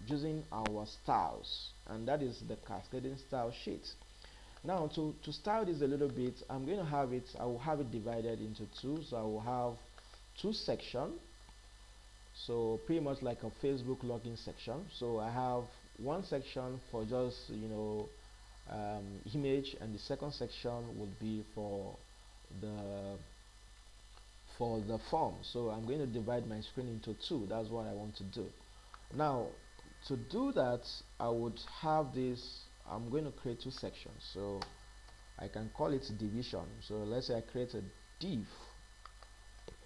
using our styles, and that is the cascading style sheet. Now to style this a little bit, I'm going to have it, I will have it divided into two. So I will have two sections, so pretty much like a Facebook login section. So I have one section for just image, and the second section would be the for the form. So I'm going to divide my screen into two. That's what I want to do. Now to do that, I would have this, I'm going to create two sections, so I can call it division. So let's say I create a div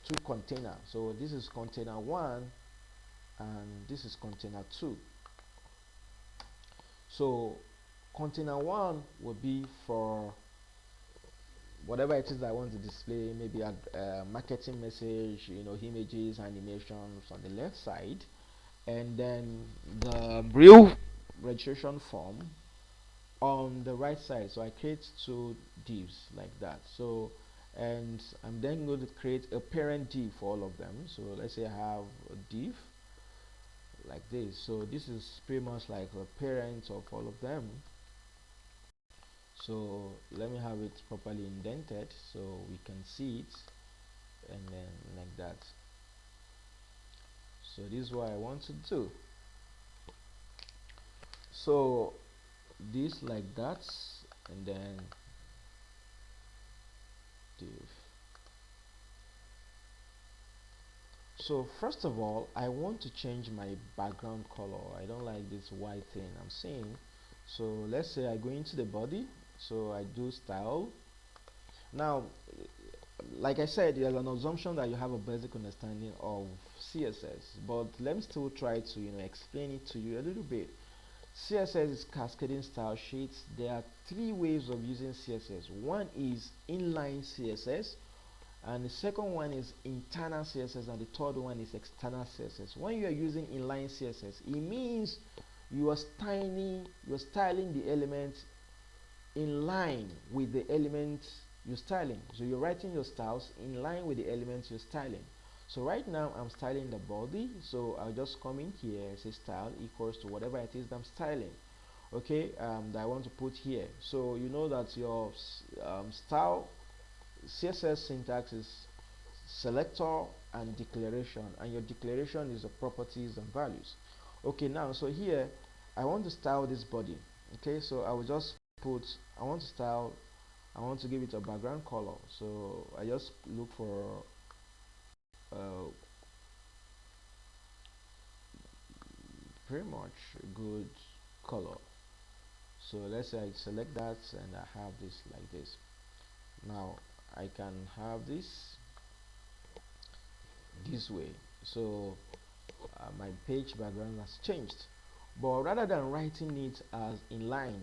to container. So this is container 1 and this is container 2. So container 1 will be for whatever it is that I want to display, maybe a marketing message, images, animations on the left side, and then the real registration form on the right side. So I create two divs like that. So, and I'm then going to create a parent div for all of them. So let's say I have a div like this. So this is pretty much like a parent of all of them. So let me have it properly indented so we can see it, and then like that. So this is what I want to do. So this like that, and then div. So first of all, I want to change my background color. I don't like this white thing I'm seeing. So let's say I go into the body, so I do style. Now, like I said, there's an assumption that you have a basic understanding of CSS, but let me still try to explain it to you a little bit. CSS is cascading style sheets. There are three ways of using CSS. One is inline CSS, and the second one is internal CSS, and the third one is external CSS. When you are using inline CSS, it means you are styling the elements in line with the elements you're styling. So you're writing your styles in line with the elements you're styling. So right now I'm styling the body, so I'll just come in here, say style equals to whatever it is that I'm styling, okay, that I want to put here. So you know that your style CSS syntax is selector and declaration, and your declaration is the properties and values. Okay, now so here I want to style this body. Okay, so I will just put, I want to give it a background color. So I just look for pretty much a good color. So let's say I select that and I have this like this. Now I can have this way. So my page background has changed, but rather than writing it as inline,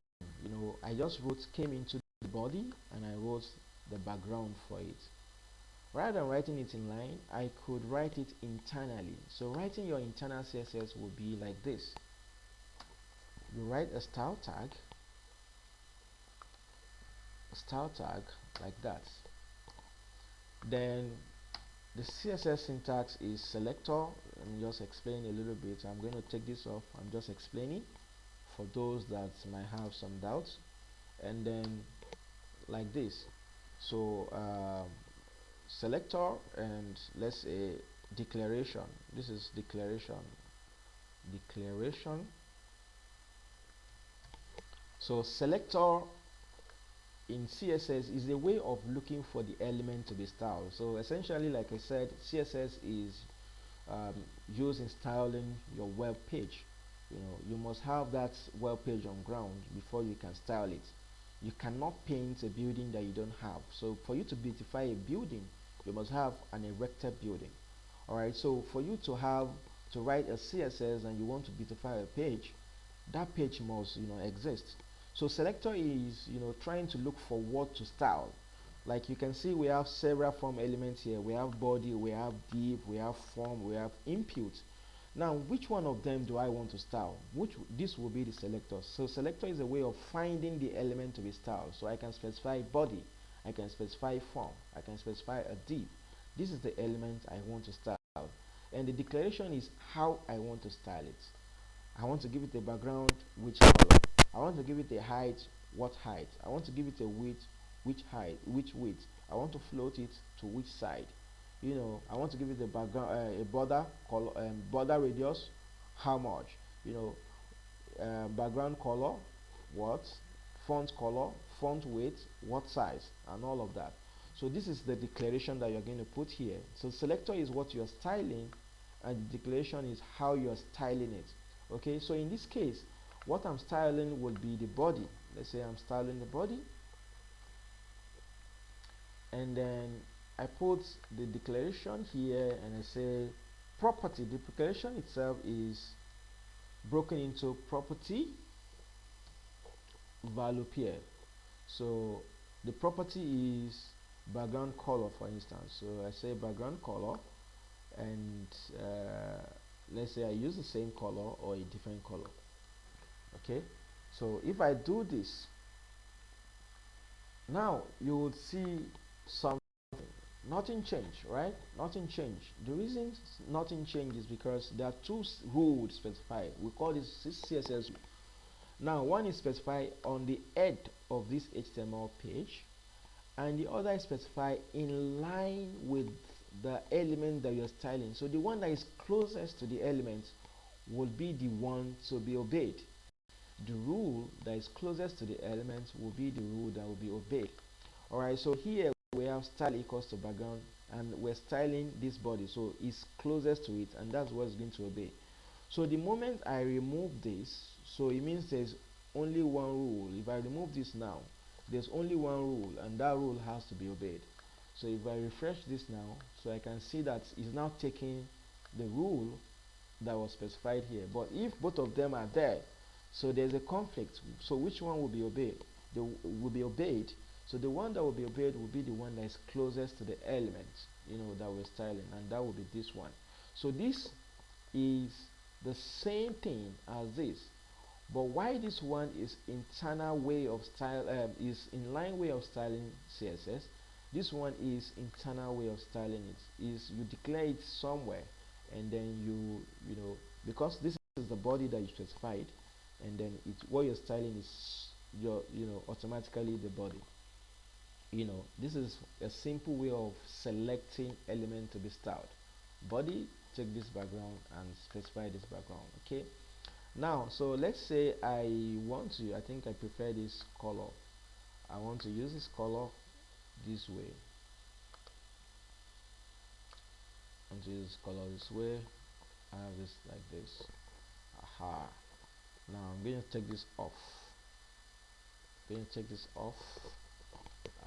I just came into the body and I wrote the background for it. Rather than writing it in line, I could write it internally. So writing your internal CSS would be like this. You write a style tag like that. Then the CSS syntax is selector. I'm just explaining a little bit. I'm going to take this off. I'm just explaining for those that might have some doubts. And then like this. So selector, and let's say declaration. This is declaration. So selector in CSS is a way of looking for the element to be styled. So essentially, like I said, CSS is used in styling your web page. You must have that web page on ground before you can style it. You cannot paint a building that you don't have. So for you to beautify a building, you must have an erected building. Alright, so for you to write a CSS and you want to beautify a page, that page must exist. So selector is trying to look for what to style. Like you can see, we have several form elements here. We have body, we have div, we have form, we have input. Now which one of them do I want to style? This will be the selector. So selector is a way of finding the element to be styled. So I can specify body, I can specify form, I can specify a div. This is the element I want to style, and the declaration is how I want to style it. I want to give it a background, which color? I want to give it a height, what height? I want to give it a width, which height, which width? I want to float it to which side? I want to give it a background, a border color, border radius, how much? Background color, what? Font color, font weight, what size, and all of that. So this is the declaration that you're going to put here. So selector is what you're styling, and the declaration is how you're styling it. Okay, so in this case, what I'm styling will be the body. Let's say I'm styling the body, and then I put the declaration here, and I say property. The declaration itself is broken into property value pair. So the property is background color, for instance. So I say background color, and let's say I use the same color or a different color. Okay, so if I do this, now you will see something. Nothing changed, right? Nothing changed. The reason nothing changed is because there are two rules specified. We call this CSS. Now one is specified on the head of this HTML page, and the other is specified in line with the element that you're styling. So the one that is closest to the element will be the one to be obeyed. The rule that is closest to the element will be the rule that will be obeyed. Alright, so here we have style equals to background, and we're styling this body, so it's closest to it, and that's what it's going to obey. So the moment I remove this, so it means there's only one rule. If I remove this now, there's only one rule, and that rule has to be obeyed. So if I refresh this now, so I can see that it's now taking the rule that was specified here. But if both of them are there, so there's a conflict. So which one will be obeyed? Will be obeyed. So the one that will be obeyed will be the one that is closest to the element, that we're styling, and that will be this one. So this is the same thing as this, but why this one is internal way of style, is inline way of styling CSS, this one is internal way of styling it. Is you declare it somewhere, and then because this is the body that you specified, and then what you're styling is your automatically the body. This is a simple way of selecting element to be styled. Body, take this background and specify this background. Okay, now so let's say I think I prefer this color. I want to use this color this way. I want to use this color this way. I have this like this. Aha. Now I'm going to take this off.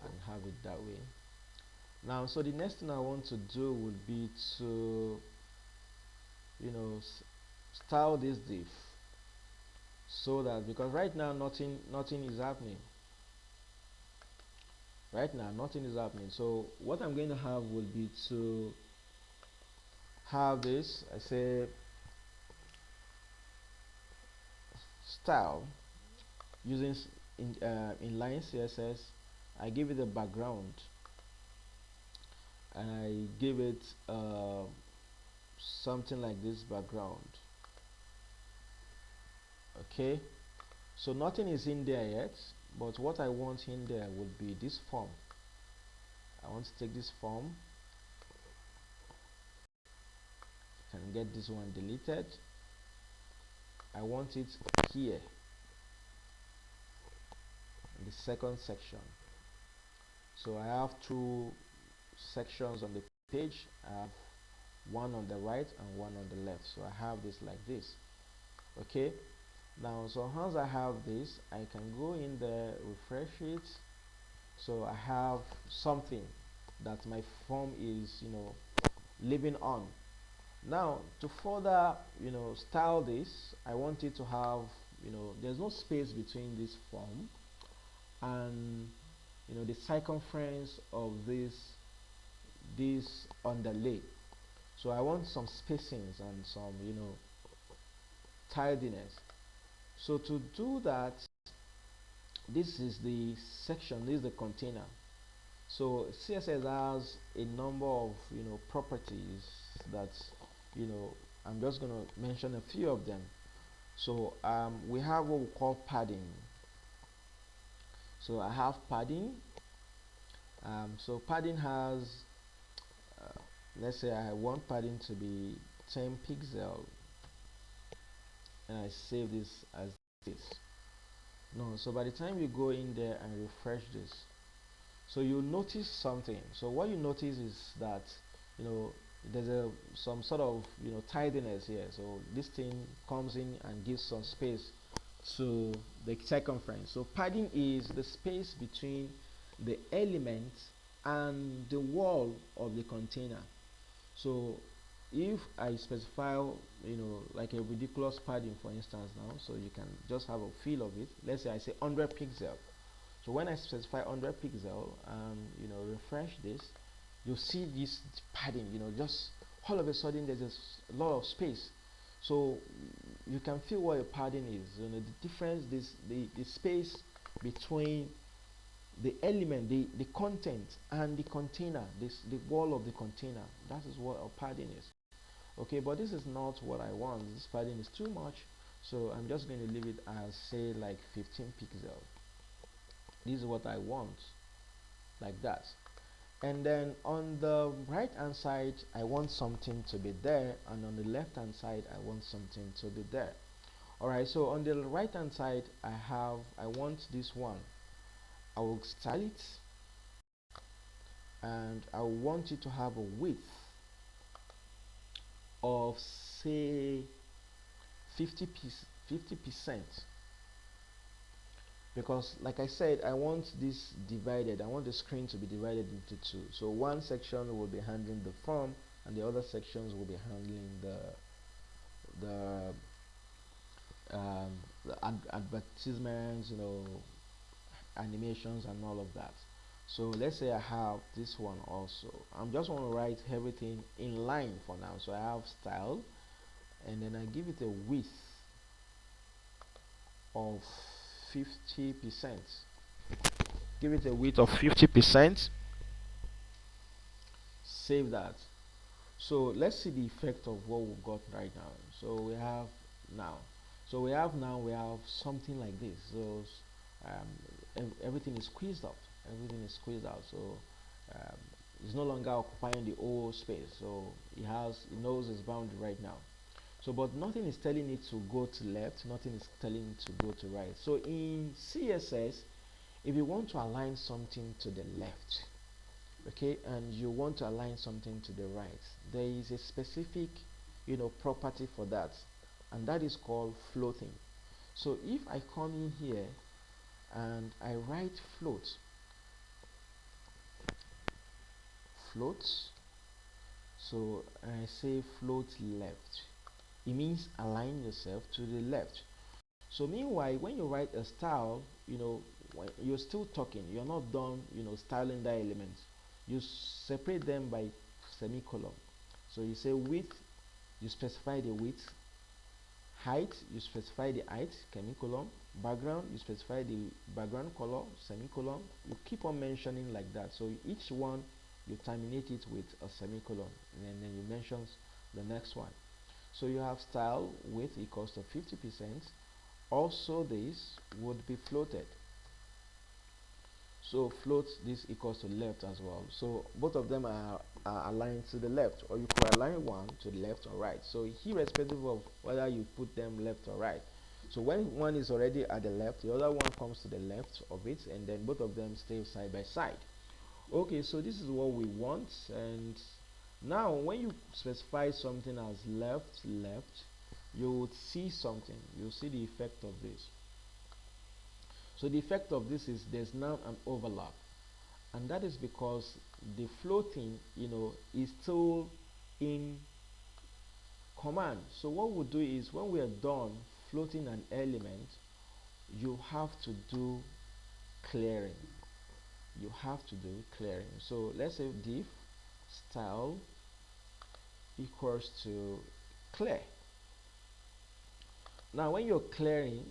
And have it that way. Now, so the next thing I want to do would be to style this div, so that, because right now nothing is happening. So what I'm going to have will be to have this. I say style using inline CSS. I give it a background, and I give it something like this background. Okay, so nothing is in there yet, but what I want in there would be this form. I want to take this form and get this one deleted. I want it here in the second section. So I have two sections on the page. I have one on the right and one on the left. So I have this like this. Okay, now so once I have this, I can go in there, refresh it. So I have something that my form is living on. Now to further style this, I want it to have there's no space between this form and the circumference of this underlay. So I want some spacings and some tidiness. So to do that, this is the section, this is the container. So CSS has a number of properties that I'm just going to mention a few of them. So we have what we call padding. So I have padding. So padding has, let's say I want padding to be 10 pixel, and I save this as this. No, so by the time you go in there and refresh this, so you'll notice something. So what you notice is that, you know, there's some sort of, tidiness here. So this thing comes in and gives some space to the circumference. So padding is the space between the element and the wall of the container. So if I specify, like a ridiculous padding, for instance, now, so you can just have a feel of it. Let's say I say 100 pixel. So when I specify 100 pixel and refresh this, you'll see this padding, just all of a sudden there's a lot of space. So you can feel what a padding is. The difference, the space between the element, the content and the container, the wall of the container. That is what a padding is. Okay, but this is not what I want. This padding is too much, so I'm just going to leave it as, say, like 15 pixel. This is what I want, like that. And then on the right hand side I want something to be there, and on the left hand side I want something to be there. Alright, so on the right hand side I want this one. I will style it, and I want it to have a width of, say, 50%, because like I said, I want this divided. I want the screen to be divided into two. So one section will be handling the form, and the other sections will be handling the advertisements, animations and all of that. So let's say I have this one also. I'm just want to write everything in line for now. So I have style, and then I give it a width of 50%. Give it a width of 50%. Save that. So let's see the effect of what we've got right now. So we have something like this. So everything is squeezed out. Everything is squeezed out. So it's no longer occupying the whole space. So it knows its boundary right now. So but nothing is telling it to go to left, nothing is telling it to go to right. So in CSS, if you want to align something to the left, okay, and you want to align something to the right, there is a specific property for that, and that is called floating. So if I come in here and I write float, so I say float left, it means align yourself to the left. So meanwhile, when you write a style, when you're still talking, you're not done styling that element. You separate them by semicolon. So you say width, you specify the width. Height, you specify the height, semicolon. Background, you specify the background color, semicolon. You keep on mentioning like that. So each one you terminate it with a semicolon, and then you mention the next one. So you have style width equals to 50%. Also this would be floated. So float, this equals to left as well. So both of them are aligned to the left, or you could align one to the left or right. So irrespective of whether you put them left or right. So when one is already at the left, the other one comes to the left of it, and then both of them stay side by side. Okay, so this is what we want. And now when you specify something as left, you would see something. You'll see the effect of this. So the effect of this is there's now an overlap, and that is because the floating is still in command. So what we'll do is, when we are done floating an element, you have to do clearing. You have to do clearing. So let's say div style equals to clear. Now when you're clearing,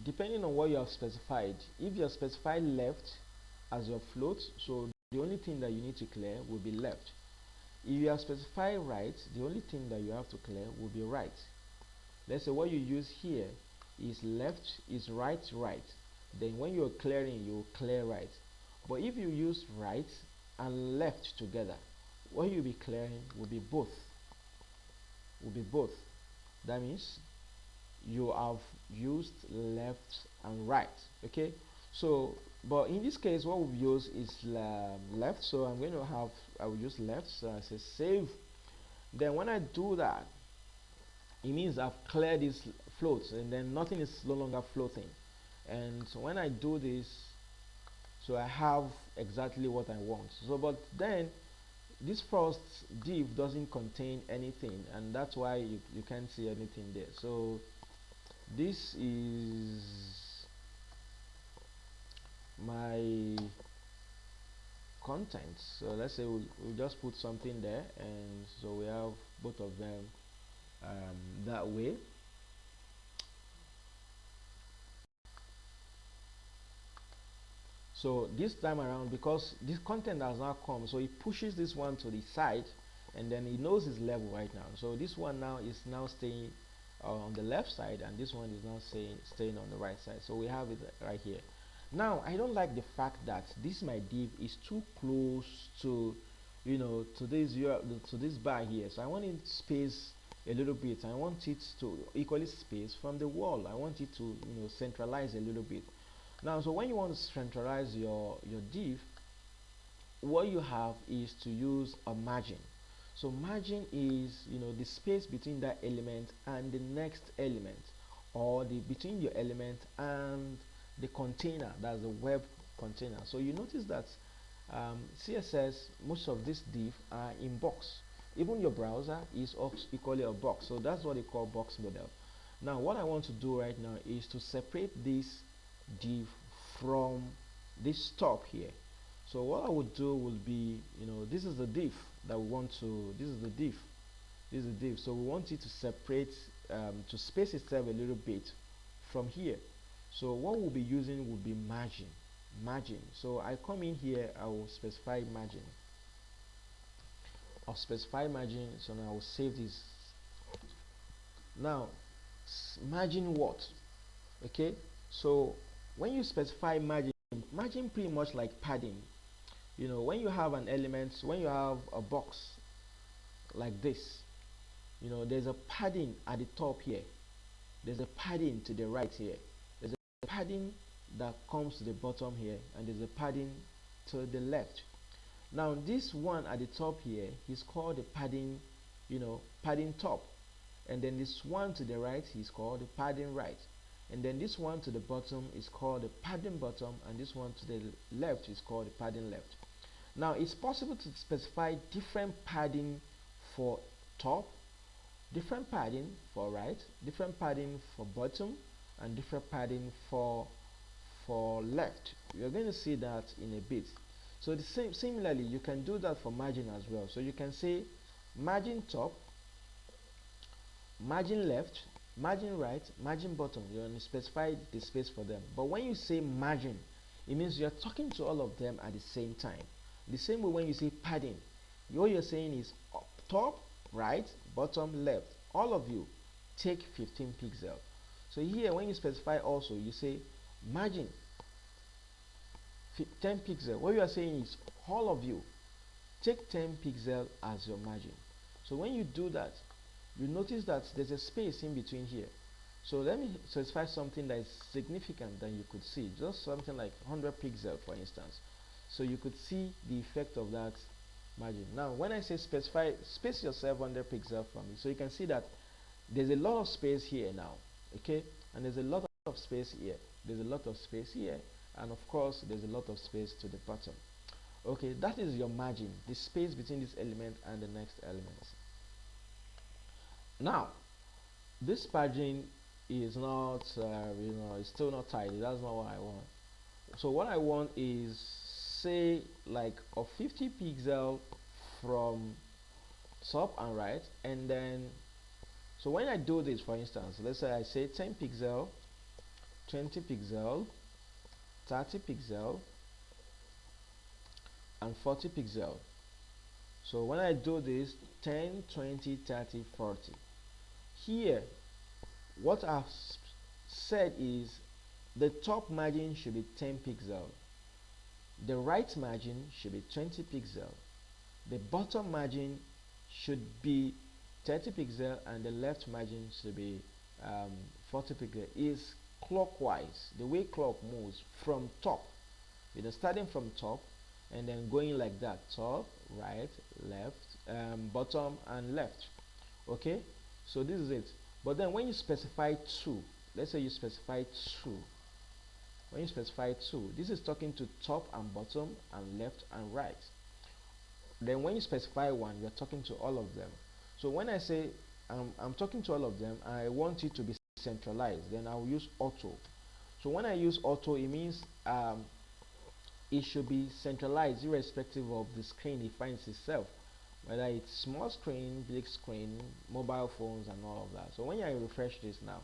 depending on what you have specified, if you have specified left as your float, so the only thing that you need to clear will be left. If you have specified right, the only thing that you have to clear will be right. Let's say what you use here is left, is right, right. Then when you're clearing, you clear right. But if you use right and left together, what you'll be clearing will be both. Will be both. That means you have used left and right. Okay. So, but in this case, what we've used is left. So I'm going to have, I will use left. So I say save. Then when I do that, it means I've cleared these floats, and then nothing is no longer floating. And so when I do this, so I have exactly what I want. So but then this first div doesn't contain anything, and that's why you can't see anything there. So this is my content. So let's say we'll just put something there, and so we have both of them that way. So this time around, because this content has now come, so it pushes this one to the side, and then it knows its level right now. So this one now is now staying on the left side, and this one is now staying on the right side. So we have it right here. Now I don't like the fact that this my div is too close to, you know, to this bar here. So I want it space a little bit. I want it to equally space from the wall. I want it to, you know, centralize a little bit. Now, so when you want to centralize your div, what you have is to use a margin. So margin is, you know, the space between that element and the next element, or the between your element and the container, that's the web container. So you notice that CSS, most of this div are in box. Even your browser is equally a box. So that's what they call box model. Now what I want to do right now is to separate this div from this top here. So what I would do would be, you know, this is the div that we want to, this is the div, so we want it to separate, to space itself a little bit from here. So what we'll be using would be margin. So I come in here, I will specify margin. I'll specify margin, so now I will save this. Now margin what? Okay, so when you specify margin pretty much like padding. You know, when you have an element, when you have a box like this, you know, there's a padding at the top here, there's a padding to the right here, there's a padding that comes to the bottom here, and there's a padding to the left. Now this one at the top here is called the padding, you know, padding top, and then this one to the right is called the padding right, and then this one to the bottom is called the padding bottom, and this one to the left is called the padding left. Now it's possible to specify different padding for top, different padding for right, different padding for bottom, and different padding for left. You're going to see that in a bit. So the similarly, you can do that for margin as well. So you can say margin top, margin left, margin right, margin bottom. You're going to specify the space for them. But when you say margin, it means you're talking to all of them at the same time. The same way when you say padding, what you're saying is top, right, bottom, left. All of you take 15 pixels. So here when you specify also, you say margin 10 pixels. What you are saying is all of you take 10 pixels as your margin. So when you do that, you notice that there's a space in between here. So let me specify something that is significant that you could see, just something like 100 pixels for instance. So you could see the effect of that margin. Now when I say specify, space yourself 100 pixels from it, so you can see that there's a lot of space here now, okay, and there's a lot of space here, there's a lot of space here, and of course there's a lot of space to the bottom. Okay, that is your margin, the space between this element and the next element. Now this margin is not you know, it's still not tidy. That's not what I want. So what I want is, say, like a 50 pixel from top and right, and then so when I do this, for instance, let's say I say 10 pixel, 20 pixel, 30 pixel, and 40 pixel. So when I do this 10, 20, 30, 40, here what I've said is the top margin should be 10 pixels, the right margin should be 20 pixels, the bottom margin should be 30 pixels, and the left margin should be 40 pixels. Is clockwise, the way clock moves from top, starting from top and then going like that: top, right, left, bottom and left. Okay, so this is it. But then when you specify 2, let's say you specify 2, when you specify 2, this is talking to top and bottom and left and right. Then when you specify 1, you're talking to all of them. So when I say I'm talking to all of them, I want it to be centralized, then I'll use auto. So when I use auto, it means it should be centralized irrespective of the screen it finds itself, whether it's small screen, big screen, mobile phones and all of that. So when I refresh this now,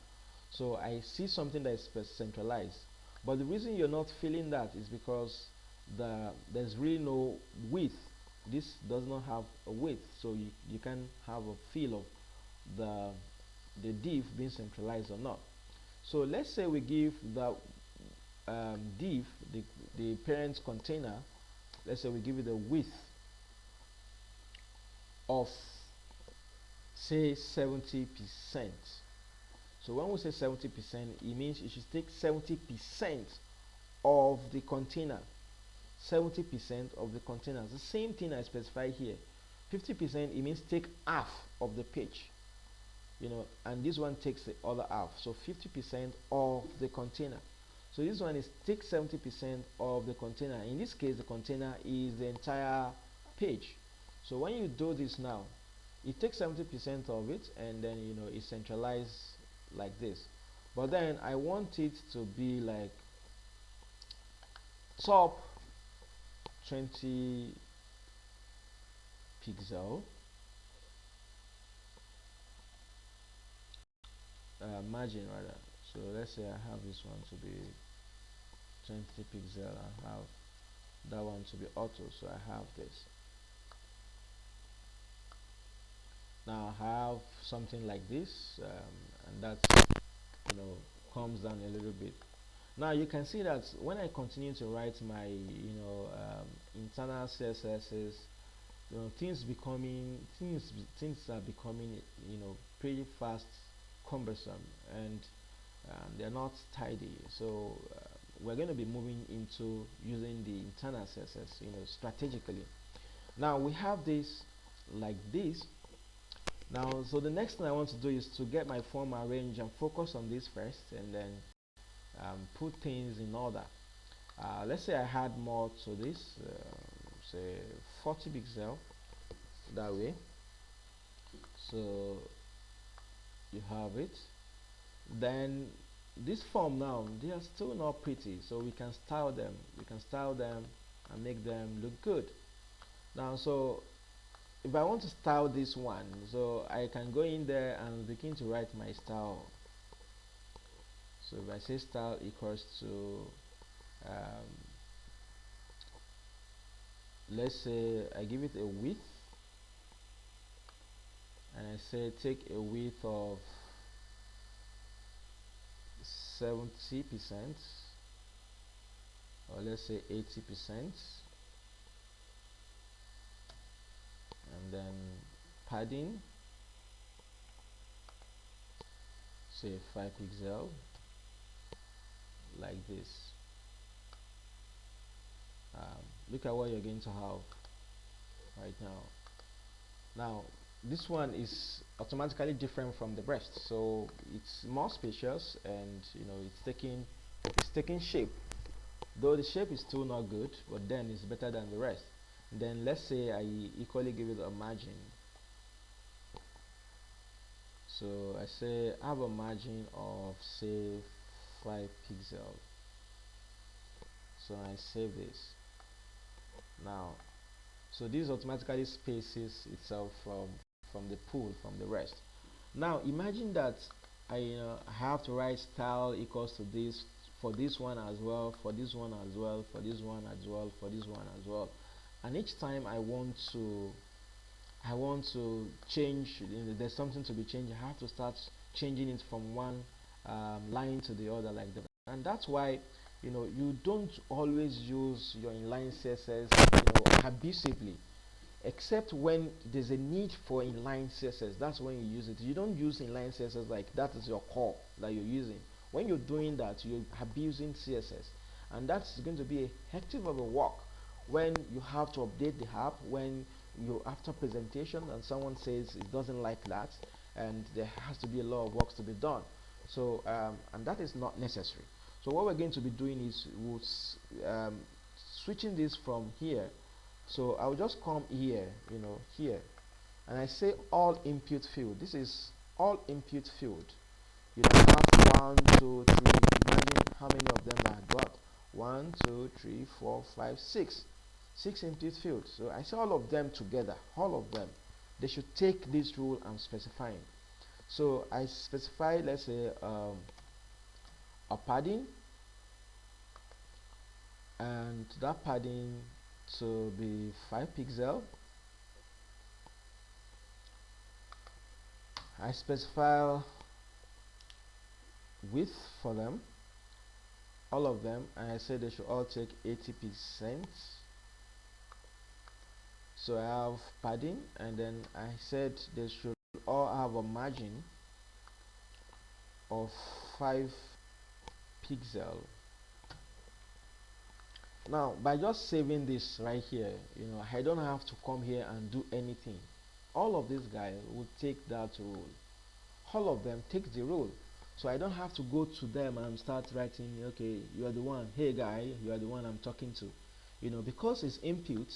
so I see something that is centralized. But the reason you're not feeling that is because there's really no width. This does not have a width, so you can have a feel of the div being centralized or not. So let's say we give the div, the parent container, let's say we give it a width of say 70%. So when we say 70%, it means it should take 70% of the container. 70% of the container. The same thing I specify here. 50%, it means take half of the page, and this one takes the other half. So 50% of the container. So this one is take 70% of the container. In this case, the container is the entire page. So when you do this now, it takes 70% of it, and then it's centralized like this. But then I want it to be like top 20 pixel margin rather. So let's say I have this one to be 20 pixel, I have that one to be auto, so I have this. Now I have something like this, and that comes down a little bit. Now you can see that when I continue to write my internal CSSs, things are becoming pretty fast, cumbersome, and they're not tidy. So we're going to be moving into using the internal CSS strategically. Now we have this like this. Now so the next thing I want to do is to get my form arranged and focus on this first, and then put things in order. Let's say I had more to this, say 40 pixel, that way. So you have it. Then this form now, they are still not pretty, so we can style them. And make them look good. Now so if I want to style this one, so I can go in there and begin to write my style. So if I say style equals to let's say I give it a width, and I say take a width of 70%, or let's say 80%, and then padding, say 5 pixel, like this. Look at what you're going to have right now. Now this one is automatically different from the rest, so it's more spacious, and it's taking shape, though the shape is still not good, but then it's better than the rest. Then let's say I equally give it a margin. So I say I have a margin of say 5 pixels. So I save this. Now so this automatically spaces itself from the pool, from the rest. Now imagine that I have to write style equals to this for this one as well, for this one as well, for this one as well, for this one as well, and each time I want to change, there's something to be changed, I have to start changing it from one line to the other like that. And that's why you don't always use your inline CSS abusively, except when there's a need for inline CSS. That's when you use it. You don't use inline CSS like that is your core that you're using. When you're doing that, you're abusing CSS, and that's going to be a hectic of a work when you have to update the app, when you after presentation and someone says it doesn't like that, and there has to be a lot of work to be done. So and that is not necessary. So what we're going to be doing is switching this from here. So I'll just come here, here, and I say all input field. This is all input field. You can have 1, 2, 3. Imagine how many of them I got. 1, 2, 3, 4, 5, 6. 6 input fields. So I say all of them together. All of them. They should take this rule I'm specifying. So I specify, let's say, a padding, and that padding to be 5 pixels. I specify width for them, all of them, and I say they should all take 80%. So I have padding, and then I said they should all have a margin of 5 pixels. Now by just saving this right here, I don't have to come here and do anything. All of these guys will take that rule. All of them take the rule. So I don't have to go to them and start writing, okay, you are the one, hey guy, you are the one I'm talking to. Because it's input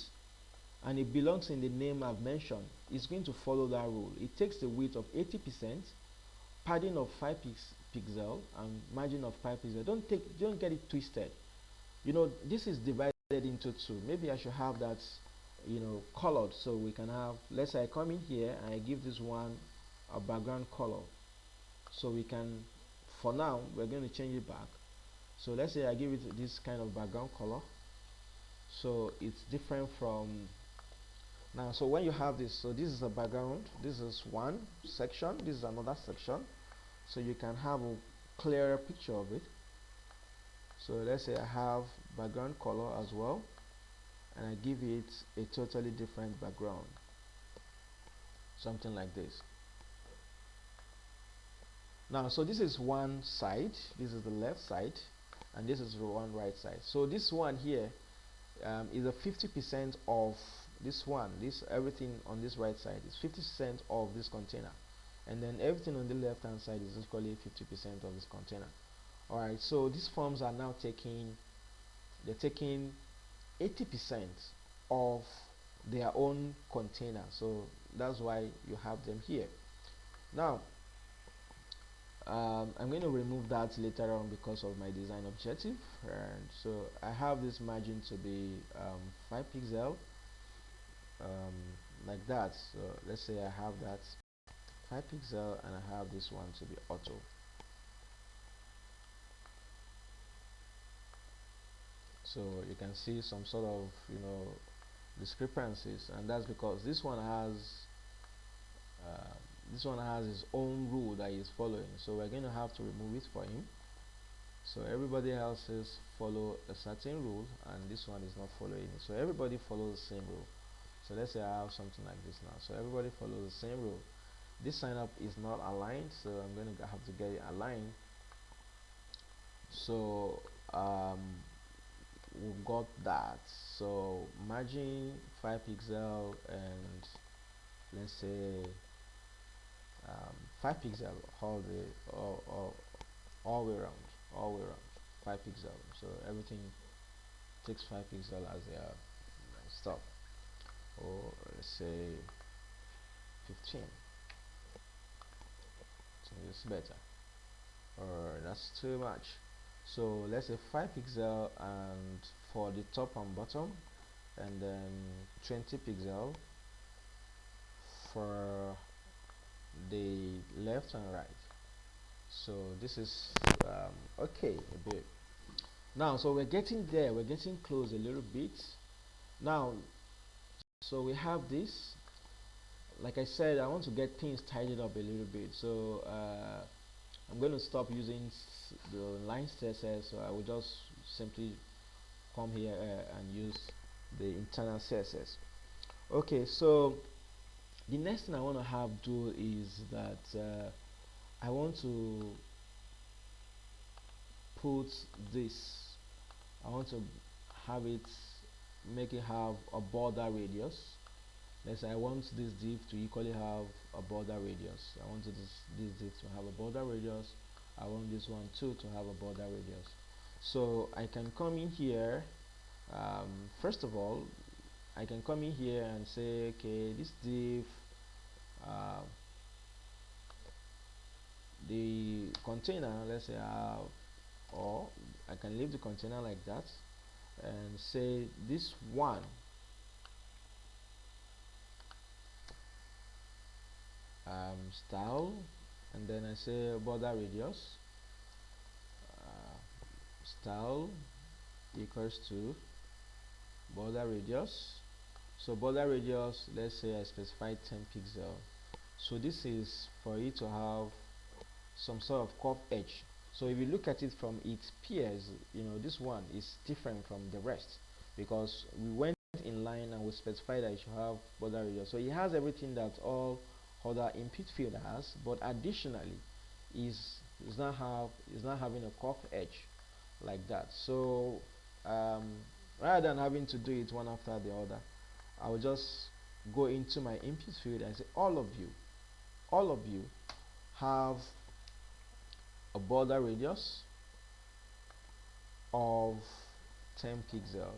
and it belongs in the name I've mentioned, it's going to follow that rule. It takes the width of 80%, padding of 5 pixels, and margin of 5 pixels. Don't get it twisted. This is divided into two. Maybe I should have that colored, so we can have, let's say I come in here and I give this one a background color, so we can, for now we're going to change it back. So let's say I give it this kind of background color, so it's different from now. So when you have this, so this is a background, this is one section, this is another section, so you can have a clearer picture of it. So let's say I have background color as well, and I give it a totally different background, something like this. Now, so this is one side, this is the left side, and this is the one right side. So this one here is a 50% of this one. Everything on this right side is 50% of this container, and then everything on the left hand side is equally 50% of this container. Alright, so these forms are now taking 80% of their own container, so that's why you have them here. Now I'm going to remove that later on because of my design objective, and so I have this margin to be 5 pixels, like that. So let's say I have that 5 pixels, and I have this one to be auto. So you can see some sort of discrepancies, and that's because this one has his own rule that he's following, so we're going to have to remove it for him. So everybody else's follow a certain rule, and this one is not following it, so everybody follows the same rule. So let's say I have something like this now, so everybody follows the same rule. This sign up is not aligned, so I'm going to have to get it aligned. So we got that. So margin 5 pixels, and let's say 5 pixels all way around 5 pixels. So everything takes 5 pixels as their stuff, or let's say 15. So it's better, or that's too much. So let's say 5 pixels, and for the top and bottom, and then 20 pixels for the left and right. So this is okay a bit. Now, so we're getting there, we're getting close a little bit now. So we have this. like I said, I want to get things tidied up a little bit, so I'm going to stop using the line CSS, so I will just simply come here and use the internal CSS. Okay, so the next thing I want to have do is that I want to put this, I want to have it, make it have a border radius. Let's say I want this div to equally have a border radius. I want this div to have a border radius. I want this one too to have a border radius. So I can come in here. First of all, I can come in here and say, okay, this div, the container, let's say, or I can leave the container like that and say this one style, and then I say border radius style equals to border radius. So border radius, let's say I specify 10 pixel. So this is for it to have some sort of curved edge. So if you look at it from its peers, you know, this one is different from the rest because we went in line and we specified that it should have border radius. So it has everything that all other input field has, but additionally is not having a curved edge like that. So rather than having to do it one after the other, I will just go into my input field and say all of you have a border radius of 10 pixel.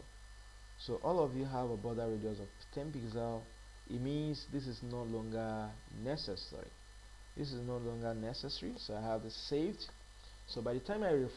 So all of you have a border radius of 10 pixel. It means this is no longer necessary. This is no longer necessary, so I have it saved. So by the time I refresh